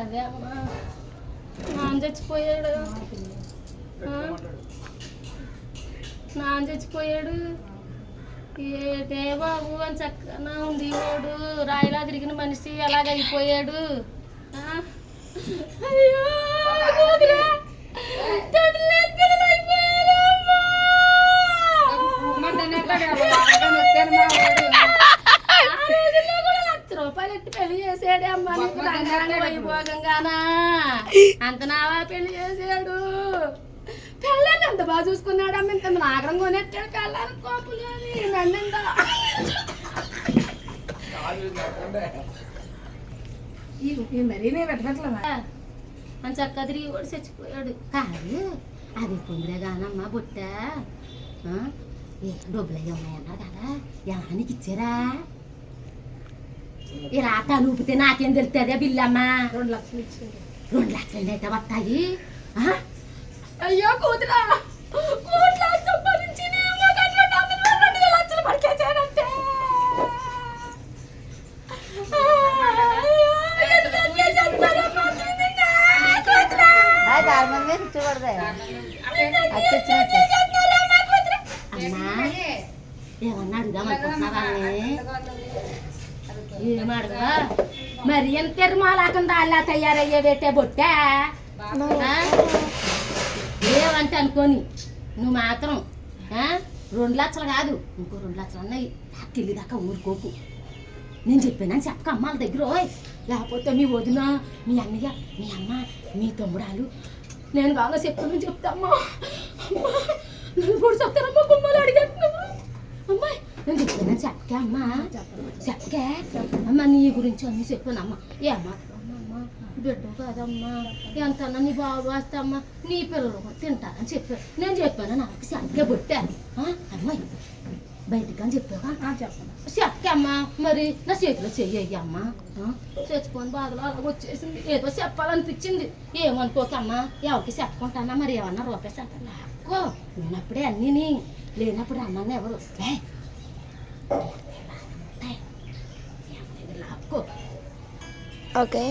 అదే అమ్మా నాన్న చచ్చిపోయాడు. నాన్న చచ్చిపోయాడు. ఏటే బాబు అని చక్కగా ఉంది వాడు, రాయిలా తిరిగిన మనిషి అలాగ అయిపోయాడు. అయ్యో రూపాయలు ఎట్టి పెళ్లి చేసాడే అమ్మా నీకు రంగానే వైభోగంగానా అంత నావా పెళ్లి చేసాడు. పెళ్ళని ఎంత బాగా చూసుకున్నాడు అమ్మ, ఇంత నాగరం కొనెట్టాడు కళ్ళని కోపులు అని నన్నిందా మరీ పెట్టట్లేదా అని చక్క తిరిగి కూడా చచ్చిపోయాడు. కాదు అది పొందిరే కానమ్మా బుట్ట డబ్బులు అయ్యి ఉన్నాయన్నారు కదా, ఎవరికి ఇచ్చారా? ఇలా ఆట ఊపితే నాకేం తెలుస్తుంది బిల్లమ్మా? 2 లక్షలు ఇచ్చారు. 2 లక్షలు అయితే వస్తాయి. అయ్యో కూతురా, 1 లక్ష సంపాదించి 2 లక్షలు పడిచేసాడంటే ఏమన్నా అడుగుదామనుకుంటున్నావా? ఏమడుగా మరి ఎంత తెరుమాలాకుండా అలా తయారయ్యే పెట్టే బొట్ట ఏమంటే అనుకోని నువ్వు మాత్రం 2 లక్షలు కాదు ఇంకో 2 లక్షలు అన్నాయి. నాకు తెలియదాకా ఊరుకోకు. నేను చెప్పానని చెప్పక అమ్మాల దగ్గర, లేకపోతే మీ వదిన, మీ అన్నయ్య, మీ అమ్మ, మీ తమ్ముడాలు నేను బాగా చెప్పానని చెప్తామ్మా. నన్ను కూడా చెప్తానమ్మా, గుమ్మలు అడిగేస్తున్నామ్మా. అమ్మాయి నేను చెప్పానని చెప్పకే అమ్మా, చెప్పకే అమ్మ. నీ గురించి అన్నీ చెప్పానమ్మా. ఏమ్మా అమ్మా బిడ్డ కాదమ్మా, ఎంతన్నా నీ బాబు వస్తామ్మా, నీ పిల్లలు తింటారని చెప్పాను. నేను చెప్పాను నాకు చెప్పకే బొట్టాను. అమ్మాయి బయటికి అని చెప్పావా? చెప్పను చెప్పకే అమ్మా. మరి నా చేతిలో చెయ్యమ్మా. చచ్చిపోని బాధలో అలాగ వచ్చేసింది. ఏదో చెప్పాలనిపించింది. ఏమనుకోకమ్మా, ఎవరికి చెప్పుకుంటానా? మరి ఏమన్నా రూపాయి చెప్పలేకో ఉన్నప్పుడే అన్నీ, లేనప్పుడు అమ్మని ఎవరు లాక్కో. ఓకే.